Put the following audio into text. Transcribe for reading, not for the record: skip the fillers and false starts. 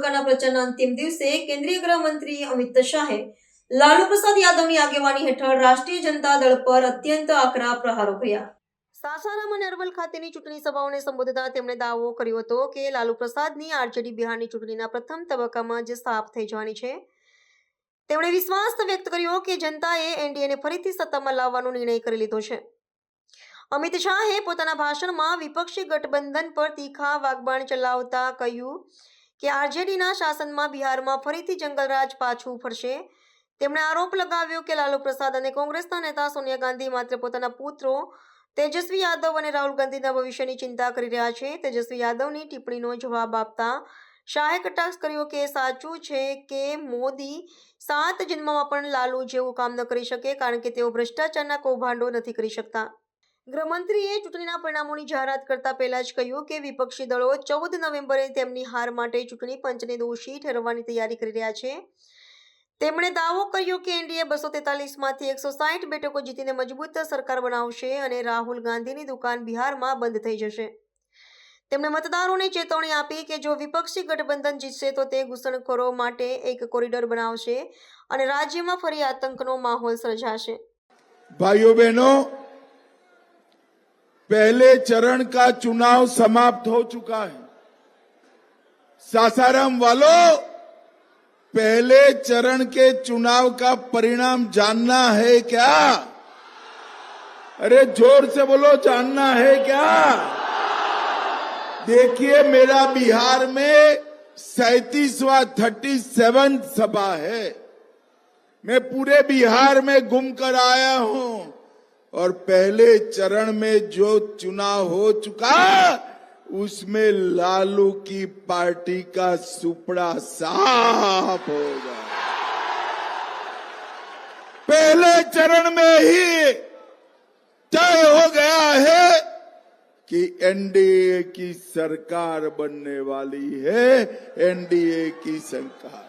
તબક્કાના પ્રચારના અંતિમ દિવસે કેન્દ્રીય ગૃહમંત્રી અમિત શાહે લાલુ પ્રસાદ યાદવની આગેવાની હેઠળ રાષ્ટ્રીય જનતા દળ પર અત્યંત આકરા પ્રહારો કર્યા। સાસારામ અને અરવલ ખાતેની ચૂંટણી સભાઓને સંબોધતા તેમણે દાવો કર્યો હતો કે લાલુ પ્રસાદની આરજેડી બિહારની ચૂંટણીના પ્રથમ તબક્કામાં જ સાફ થઈ જવાની છે। તેમણે વિશ્વાસ વ્યક્ત કર્યો કે જનતાએ એનડીએને ફરીથી સત્તામાં લાવવાનો નિર્ણય કરી લીધો છે। અમિત શાહે પોતાના ભાષણમાં વિપક્ષી ગઠબંધન પર તીખા વાગ્બાણ ચલાવતા કહ્યું કે આરજેડીના શાસનમાં બિહારમાં ફરીથી જંગલરાજ પાછું ફરશે। તેમણે આરોપ લગાવ્યો કે લાલુ પ્રસાદ અને કોંગ્રેસના નેતા સોનિયા ગાંધી માત્ર પોતાના પુત્રો તેજસ્વી યાદવ અને રાહુલ ગાંધીના ભવિષ્યની ચિંતા કરી રહ્યા છે। તેજસ્વી યાદવની ટિપ્પણીનો જવાબ આપતા શાહે કટાક્ષ કર્યો કે સાચું છે કે મોદી 7 જન્મમાં પણ લાલુ જેવું કામ ન કરી શકે કારણ કે તેઓ ભ્રષ્ટાચારના કૌભાંડો નથી કરી શકતા। ગૃહમંત્રીએ ચૂંટણીના પરિણામોની જાહેરાત કરતા પહેલા જ કહ્યું કે વિપક્ષી દળો 14 નવેમ્બરે તેમની હાર માટે ચૂંટણી પંચને દોષી ઠેરવવાની તૈયારી કરી રહ્યા છે। તેમણે દાવો કર્યો કે એનડીએ 243માંથી 160 બેઠકો જીતીને મજબૂત સરકાર બનાવશે અને રાહુલ ગાંધીની દુકાન બિહારમાં બંધ થઈ જશે। તેમણે મતદારોને ચેતવણી આપી કે જો વિપક્ષી ગઠબંધન જીતશે તો તે ઘૂસણખોરો માટે એક કોરિડોર બનાવશે અને રાજ્યમાં ફરી આતંકનો માહોલ સર્જાશે। भाइयों बहनों, पहले चरण का चुनाव समाप्त हो चुका है। सासाराम वालों, पहले चरण के चुनाव का परिणाम जानना है क्या? अरे जोर से बोलो, जानना है क्या? देखिए, मेरा बिहार में 37वां 37 सभा है। मैं पूरे बिहार में घूम कर आया हूं और पहले चरण में जो चुनाव हो चुका उसमें लालू की पार्टी का सुपड़ा साफ होगा। पहले चरण में ही तय हो गया है कि एनडीए की सरकार बनने वाली है। एनडीए की सरकार